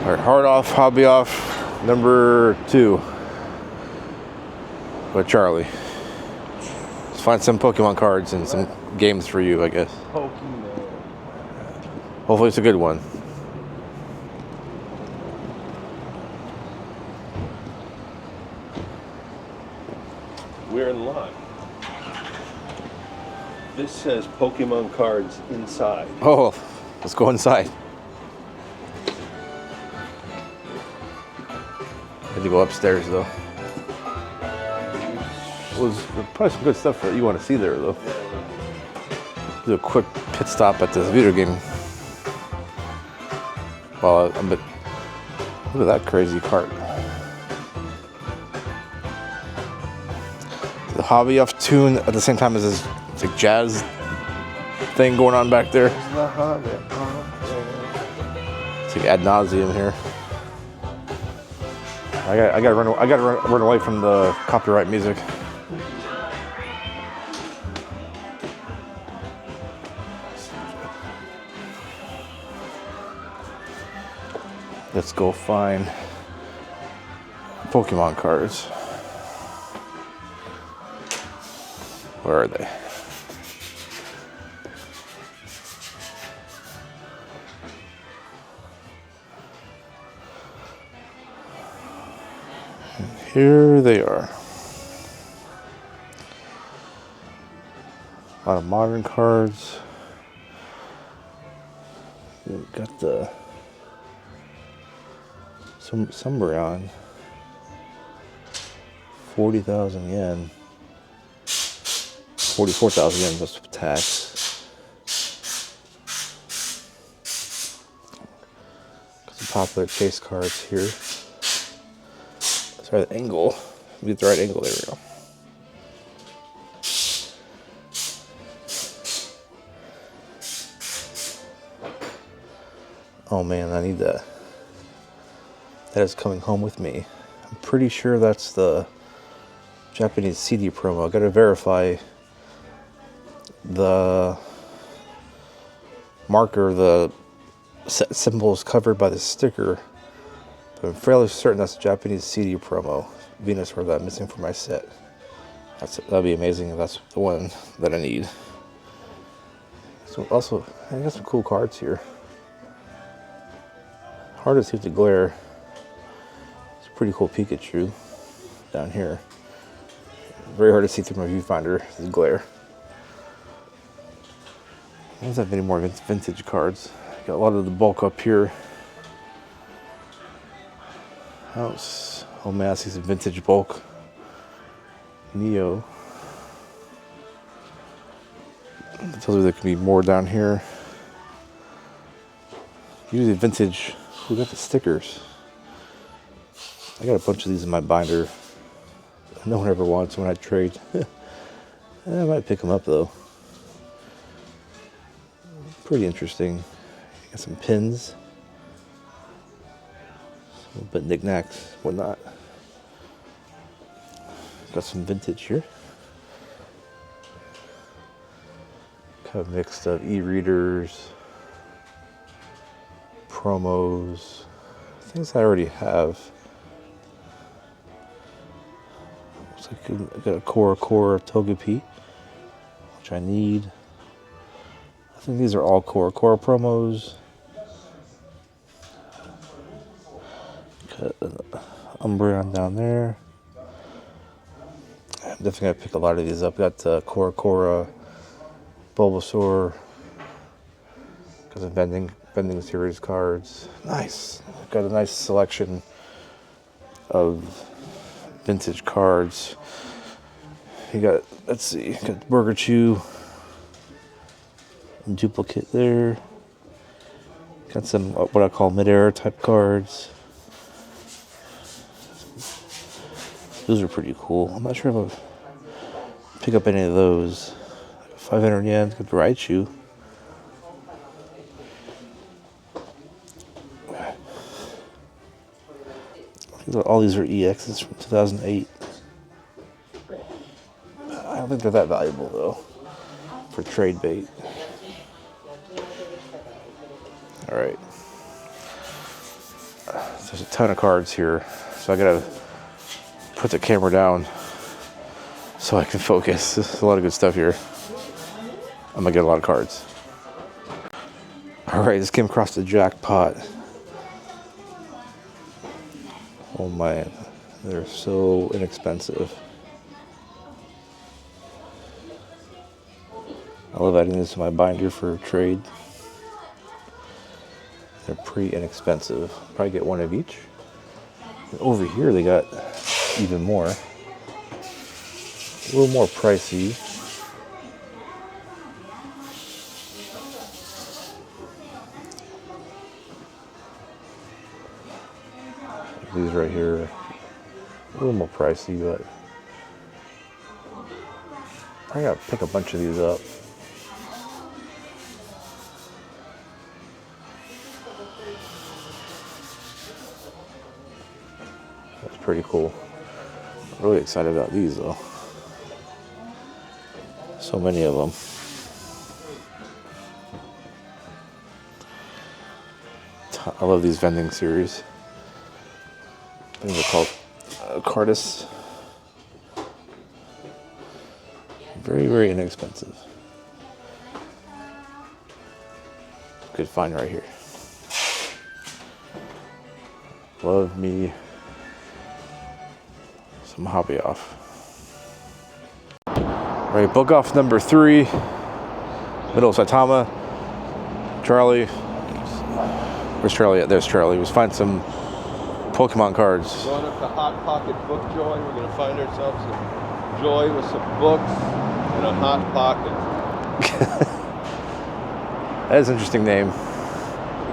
All right, hard off, hobby off, number 2. With Charlie. Let's find some Pokemon cards and some games for you, I guess. Pokemon. Hopefully it's a good one. We're in line. This says Pokemon Cards inside. Oh, let's go inside. Had to go upstairs though. There's probably some good stuff that you want to see there though. Do a quick pit stop at this video game. Well, look at that crazy cart. The hobby off tune at the same time as this like jazz thing going on back there. It's like ad nauseum here. I gotta run away from the copyright music. Let's go find Pokemon cards. Where are they? And here they are. A lot of modern cards. We've got the Umbreon, 40,000 yen, 44,000 yen plus tax. Got some popular chase cards here. Sorry, the angle. Get the right angle. There we go. Oh man, I need that. That is coming home with me. I'm pretty sure that's the Japanese CD promo. I gotta verify the marker, the symbol is covered by the sticker. But I'm fairly certain that's the Japanese CD promo. Venus were that missing from my set. That'd be amazing if that's the one that I need. So also, I got some cool cards here. Hard to see with the glare. Pretty cool Pikachu down here. Very hard to see through my viewfinder, the glare. I don't have any more vintage cards. Got a lot of the bulk up here. Oh man, I see some vintage bulk. Neo. It tells me there can be more down here. Usually vintage. We got the stickers. I got a bunch of these in my binder. No one ever wants when I trade. I might pick them up though. Pretty interesting. Got some pins. A little bit knickknacks, whatnot. Got some vintage here. Kind of mixed of e-readers, promos, things I already have. I got a Cora Togepi, which I need. I think these are all Cora promos. Got an Umbreon down there. I'm definitely gonna pick a lot of these up. Got Cora, Bulbasaur. Got some vending series cards. Nice. Got a nice selection of vintage cards. You got, let's see, got Burger Chew, duplicate there. Got some what I call mid-air type cards. Those are pretty cool. I'm not sure if I'll pick up any of those. 500 yen, got Raichu. All these are EXs from 2008. I don't think they're that valuable though for trade bait. All There's a ton of cards here, so I gotta put the camera down so I can focus. There's a lot of good stuff here. I'm gonna get a lot of cards. All right, this came across the jackpot. Oh man, they're so inexpensive. I love adding this to my binder for trade. They're pretty inexpensive. Probably get one of each. And over here they got even more. A little more pricey. These right here, a little more pricey, but I gotta pick a bunch of these up. That's pretty cool. I'm really excited about these though. So many of them. I love these vending series. I think they're called Cardis. Very, very inexpensive. Good find right here. Love me some Hobby Off. All right, book off number 3. Middle Saitama. Charlie. Where's Charlie at? There's Charlie. Let's find some Pokemon cards. Going up to Hot Pocket Book Joy, we're going to find ourselves a Joy with some books and a Hot Pocket. That is an interesting name.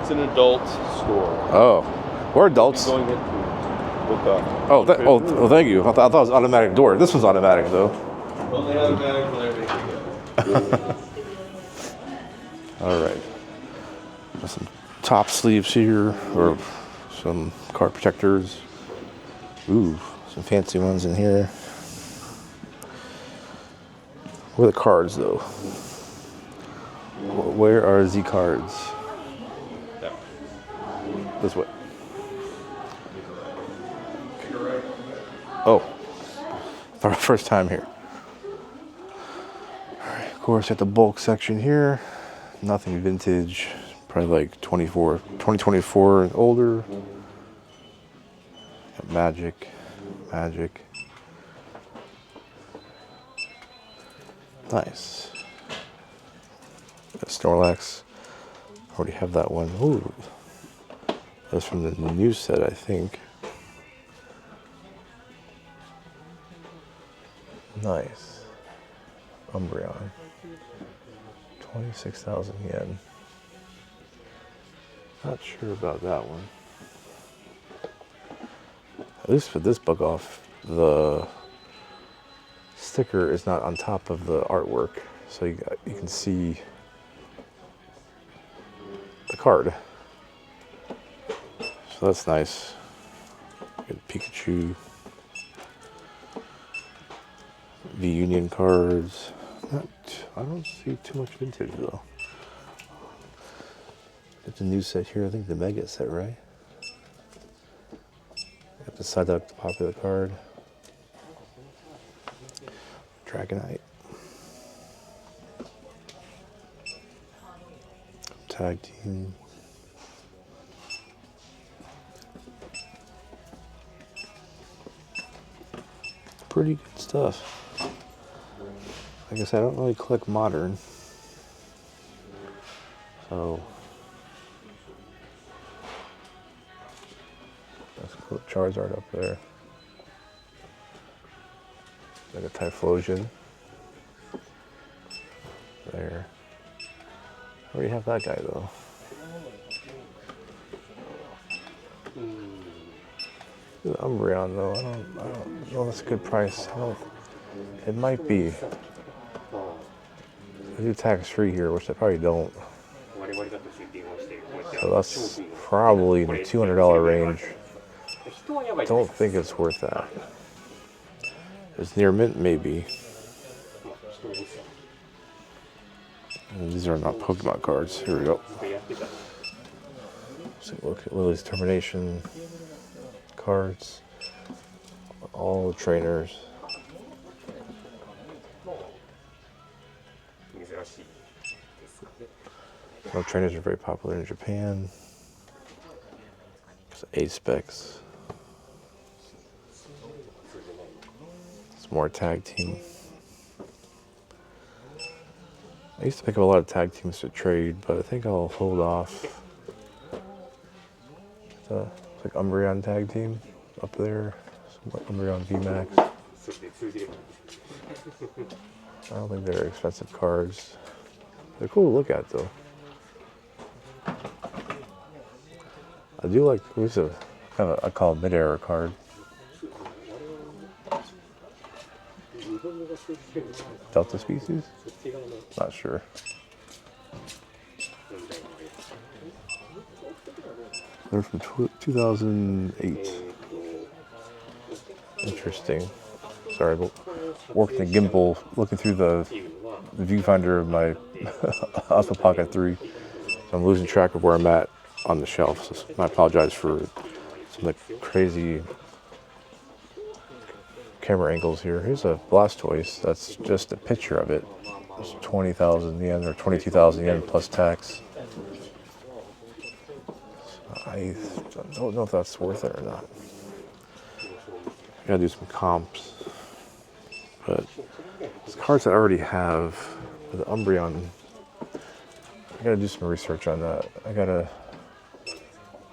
It's an adult store. Oh, we're adults. Going into book off. Oh, thank you. I thought it was automatic door. This one's automatic though. Only automatic when everything. All right. Got some top sleeves here, or some card protectors. Ooh, some fancy ones in here. Where are the cards though? Where are the cards? This way. Oh, for our first time here. All right, of course, at the bulk section here, nothing vintage. Probably like 2024 and older. Magic. Nice. Snorlax. Already have that one. Ooh. That's from the new set, I think. Nice. Umbreon. 26,000 yen. Not sure about that one. At least for this book off, the sticker is not on top of the artwork, so you can see the card. So that's nice. Good Pikachu. V-Union cards. I don't see too much vintage though. It's a new set here. I think the Mega set, right? Got the Psyduck, the popular card. Dragonite. Tag team. Pretty good stuff. Like I said, I don't really collect modern. So that's cool. Charizard up there. Like a Typhlosion. There. I already have that guy though. The Umbreon though, I don't know if that's a good price. It might be. They do tax free here, which they probably don't. So that's probably in the $200 range. Don't think it's worth that. It's near mint, maybe. And these are not Pokemon cards. Here we go. So look at Lily's termination cards. All trainers. All trainers are very popular in Japan. It's A specs. It's more tag team. I used to pick up a lot of tag teams to trade, but I think I'll hold off. It's like Umbreon tag team up there. Umbreon VMAX. I don't think they're expensive cards. They're cool to look at though. I do like, there's a kind of, I call it mid-era card. Delta species? Not sure. They're from 2008. Interesting. Sorry, but working the gimbal, looking through the viewfinder of my Alpha Pocket 3. So I'm losing track of where I'm at on the shelf. So I apologize for some of the crazy camera angles here. Here's a Blastoise. That's just a picture of it. It's 20,000 yen or 22,000 yen plus tax. I don't know if that's worth it or not. I gotta do some comps. But these cards that I already have, the Umbreon, I gotta do some research on that. I gotta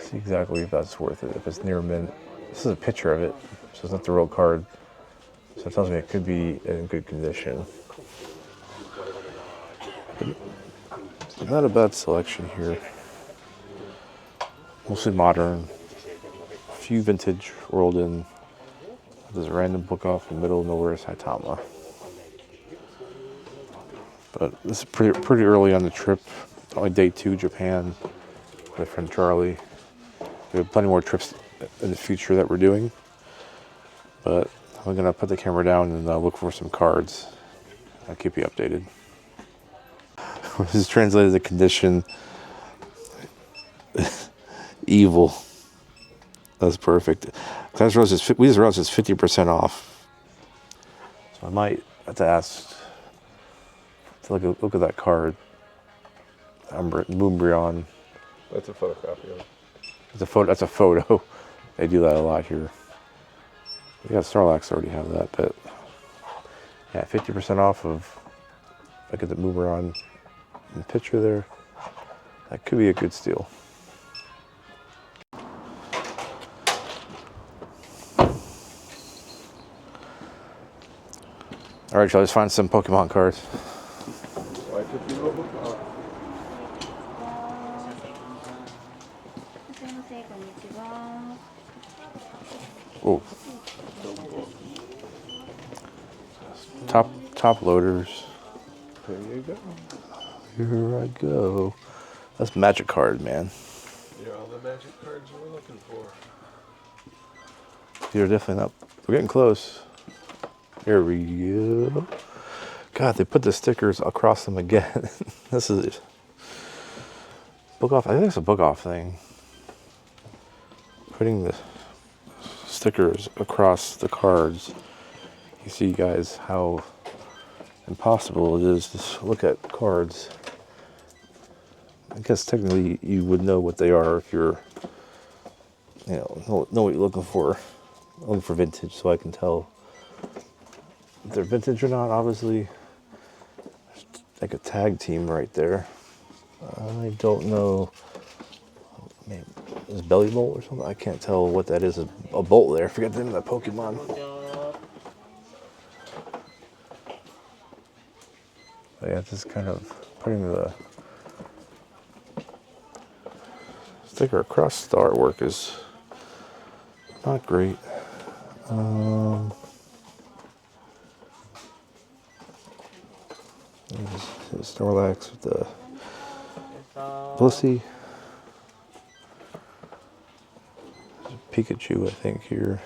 see exactly if that's worth it, if it's near mint. This is a picture of it, so it's not the real card. So it tells me it could be in good condition. But not a bad selection here. Mostly modern. A few vintage rolled in. There's a random book off in the middle of nowhere, Saitama. But this is pretty early on the trip. Only day 2, Japan. My friend Charlie. We have plenty more trips in the future that we're doing. But I'm gonna put the camera down and look for some cards. I'll keep you updated. This is translated to condition. Evil. That's perfect. We just realized it's 50% off. So I might have to ask to look at that card. Umbreon. That's a photocopy of it. That's a photo. They do that a lot here. We got Starlax already have that, but yeah, 50% off of. Look at the Umbreon in the picture there. That could be a good steal. All right, shall I just find some Pokemon cards? Oh, top loaders. There you go. Here I go. That's magic card, man. You're all the magic cards we're looking for. You're definitely not. We're getting close. Here we go. God, they put the stickers across them again. This is book off. I think it's a book off thing. Putting the stickers across the cards. You see, guys, how impossible it is to look at cards. I guess technically you would know what they are if you're, know what you're looking for. I'm looking for vintage, so I can tell if they're vintage or not. Obviously, there's like a tag team right there. I don't know. Maybe is Belly Bolt or something? I can't tell what that is. A bolt there. I forget the name of that Pokemon. But yeah, just kind of putting the sticker across the artwork is not great. Snorlax with the Blissey. Pikachu, I think, here.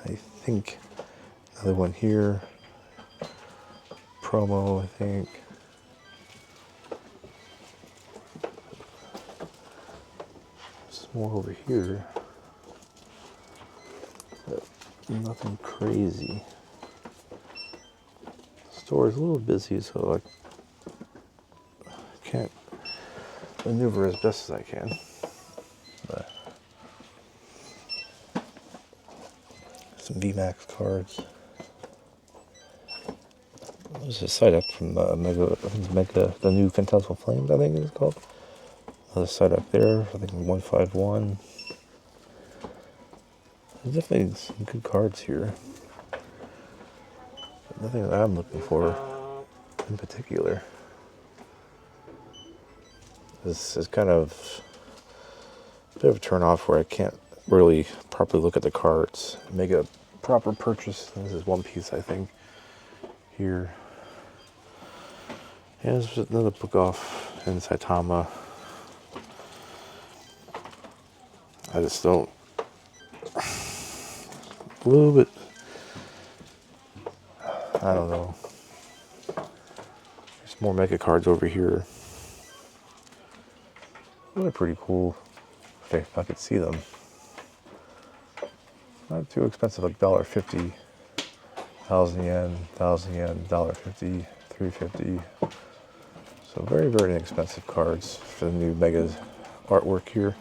I think another one here. Promo, I think. more over here. But nothing crazy. The store is a little busy, so I can't maneuver as best as I can. But some VMAX cards. There's a side up from Mega, I think it's Mega, the new Phantasmal Flames, I think it's called. Another side up there, I think 151. There's definitely some good cards here. But nothing that I'm looking for in particular. This is kind of a bit of a turn off where I can't really properly look at the cards and make a proper purchase. This is one piece, I think, here. Yeah, there's another book off in Saitama. I just don't. A little bit. I don't know. There's more mecha cards over here. They're pretty cool. If I could see them. Not too expensive, like $1.50. 1,000 yen, 1,000 yen, $1.50, $3.50. So very, very inexpensive cards for the new Mega artwork here.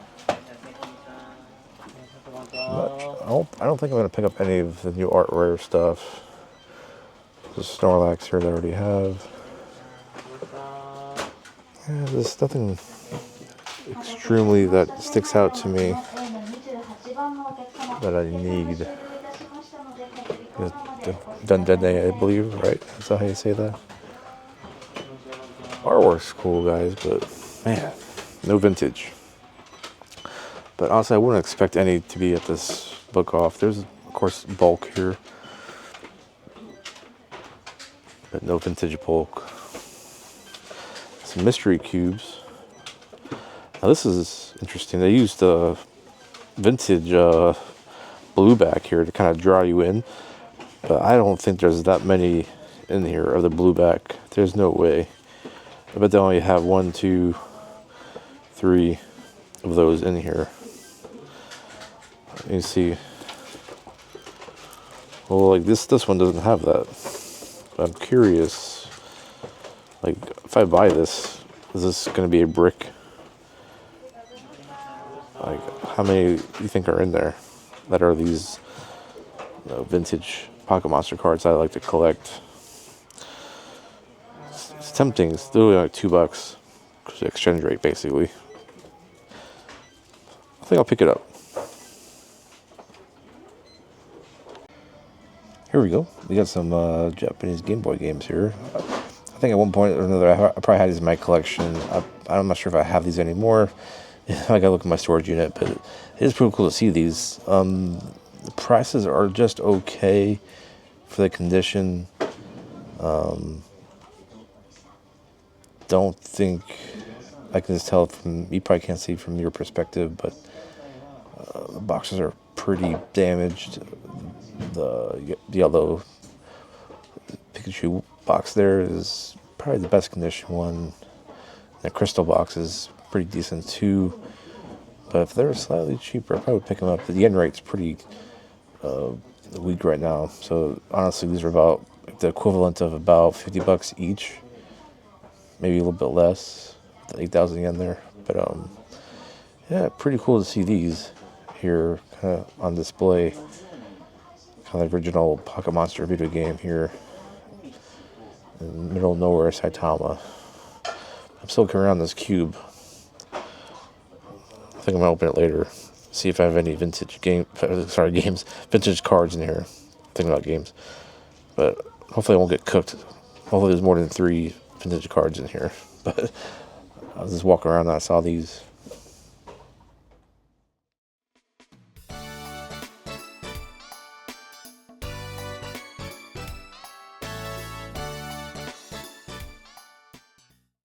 I don't think I'm going to pick up any of the new art rare stuff. There's Snorlax here that I already have. Yeah, there's nothing extremely that sticks out to me that I need. Dundee, I believe, right? Is that how you say that? Artwork's cool, guys, but man, no vintage. But honestly, I wouldn't expect any to be at this book off. There's, of course, bulk here, but no vintage bulk. Some mystery cubes. Now this is interesting. They used the vintage blue back here to kind of draw you in, but I don't think there's that many in here of the blue back. There's no way. I bet they only have 1, 2, 3 of those in here. You see, well, like this one doesn't have that. But I'm curious, like if I buy this, is this going to be a brick? Like how many you think are in there that are these vintage Pocket Monster cards I like to collect? It's tempting. It's literally like $2 because the exchange rate, basically. I think I'll pick it up. Here we go. We got some Japanese Game Boy games here. I think at one point or another, I probably had these in my collection. I'm not sure if I have these anymore. I gotta look at my storage unit, but it is pretty cool to see these. The prices are just okay for the condition. Don't think I can just tell from, you probably can't see from your perspective, but the boxes are pretty damaged. The yellow Pikachu box there is probably the best condition one. The crystal box is pretty decent too. But if they're slightly cheaper, I probably would pick them up. The yen rate's pretty weak right now. So honestly, these are about the equivalent of about $50 each. Maybe a little bit less. 8,000 yen there. But yeah, pretty cool to see these here kind of on display. Kind of the original Pocket Monster video game here in the middle of nowhere, Saitama. I'm still carrying around this cube. I think I'm gonna open it later. See if I have any vintage games, vintage cards in here. Thinking about games, but hopefully I won't get cooked. Hopefully there's more than 3 vintage cards in here. But I was just walking around and I saw these.